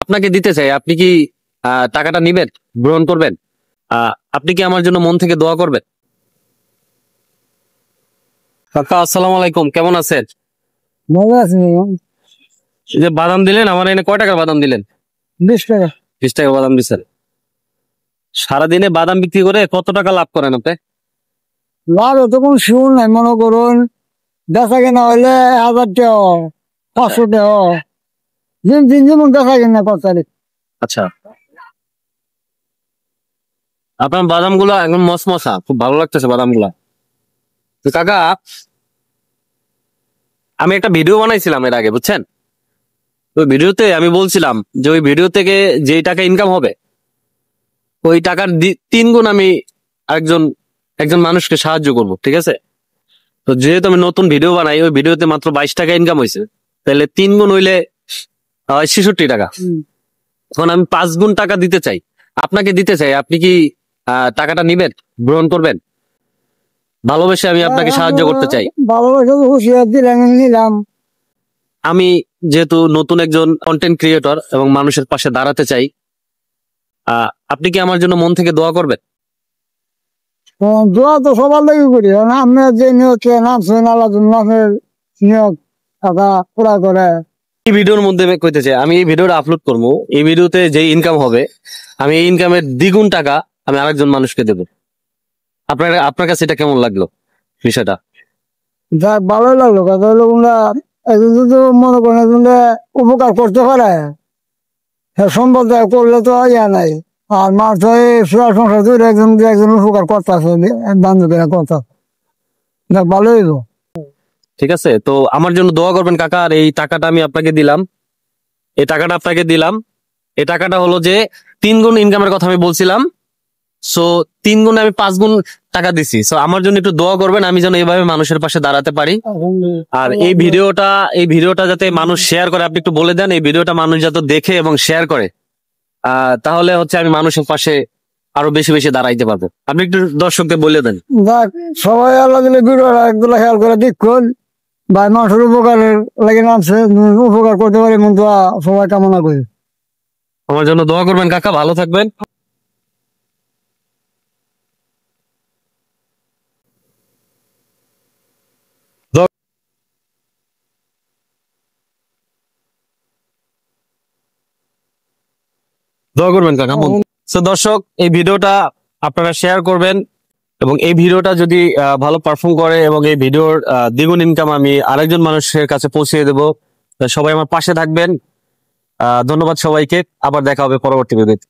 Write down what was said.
আপনাকে দিতে চাই, আপনি কি টাকাটা নিবেন, গ্রহণ করবেন? আপনি কি আমার জন্য মন থেকে দোয়া করবেন? কাকা আসসালামু আলাইকুম, কেমন আছেন? ভালো আছি। এই যে বাদাম দিলেন আমার, এনে কয় টাকার বাদাম দিলেন? 20 টাকা। 20 টাকা বাদাম দিচ্ছেন। সারাদিনে বাদাম বিক্রি করে কত টাকা লাভ করেন আপনি? লাভ তো কোন শিউর নাই, মনে করুন বেচা কেনা হইলে 1000 টাকা, 500 টাকা, দিন যেমন বেচা কেনা করতে। আচ্ছা, আপনার বাদাম গুলা একদম মশমশা, খুব ভালো লাগতেছে বাদাম গুলা। তো কাকা, আমি একটা ভিডিও বানাইছিলাম এর আগে, বুঝছেন? ওই ভিডিওতে আমি বলছিলাম যে ওই ভিডিও থেকে যে টাকা ইনকাম হবে ওই টাকার 3 গুণ আমি একজন একজন মানুষকে সাহায্য করব, ঠিক আছে? তো যেহেতু আমি নতুন ভিডিও বানাই, ওই ভিডিওতে মাত্র 22 টাকা ইনকাম হয়েছে, তাহলে 3 গুণ হইলে 66 টাকা। এখন আমি 5 গুণ টাকা দিতে চাই, আপনাকে দিতে চাই। আপনি কি টাকাটা নিবেন, গ্রহণ করবেন? ভালোবেসে আমি আপনাকে সাহায্য করতে চাই। ভালোবাসা হুঁশিয়ার দিলাম, নিলাম। আমি যেহেতু নতুন একজন কন্টেন্ট ক্রিয়েটর এবং মানুষের পাশে দাঁড়াতে চাই, আপনি কি আমার জন্য মন থেকে দোয়া করবেন? দোয়া তো সবার লাগে করি, আমি যে নিয়োগ নামছেন আল্লাহ নামের নিয়োগ টাকা পুরা করে। এই ভিডিওর মধ্যে আমি কইতে চাই, আমি এই ভিডিওটা আপলোড করবো, এই ভিডিওতে যে ইনকাম হবে আমি এই ইনকামের দ্বিগুণ টাকা আমি আরেকজন মানুষকে দেবো। আপনার কাছে এটা কেমন লাগলো বিষয়টা? যাক, ভালোই লাগলো। কথা হলো একজন যদি মনে করেন উপকার করতে পারে, হ্যাঁ সম্পদ করলে তো ইয়া নাই। আর মাছ সংসার ধরে একজন উপকার করতে আছে, বান্ধবীরা করতে, যাক ভালোই হইব। ঠিক আছে, তো আমার জন্য দোয়া করবেন কাকা। আর এই টাকাটা আমি আপনাকে দিলাম, এই টাকাটা আপনাকে দিলাম। এই টাকাটা হলো যে 3 গুণ ইনকামের কথা আমি বলছিলাম। সো 3 গুণে আমি 5 গুণ টাকা দিছি। সো আমার জন্য একটু দোয়া করবেন, আমি যেন এইভাবে মানুষের পাশে দাঁড়াতে পারি। আর এই ভিডিওটা যাতে মানুষ শেয়ার করে, আপনি একটু বলে দেন এই ভিডিওটা মানুষ যাতে দেখে এবং শেয়ার করে, তাহলে হচ্ছে আমি মানুষের পাশে আরো বেশি বেশি দাঁড়াইতে পারবো। আপনি একটু দর্শকদের বলে দেন। যাক, সবাই আল্লাহ দিলে ভিডিওটা একগুলো খেয়াল করে দেখুন, বা মানুষের উপকারের লাগে নামছে, উপকার করতে পারে এমন দোয়া সবাই কামনা করি। আমার জন্য দোয়া করবেন কাকা, ভালো থাকবেন। দোয়া করবেন কাকা। তো দর্শক, এই ভিডিওটা আপনারা শেয়ার করবেন এবং এই ভিডিওটা যদি ভালো পারফর্ম করে এবং এই ভিডিওর দ্বিগুণ ইনকাম আমি আরেকজন মানুষের কাছে পৌঁছে দেবো। সবাই আমার পাশে থাকবেন। ধন্যবাদ সবাইকে, আবার দেখা হবে পরবর্তী ভিডিওতে।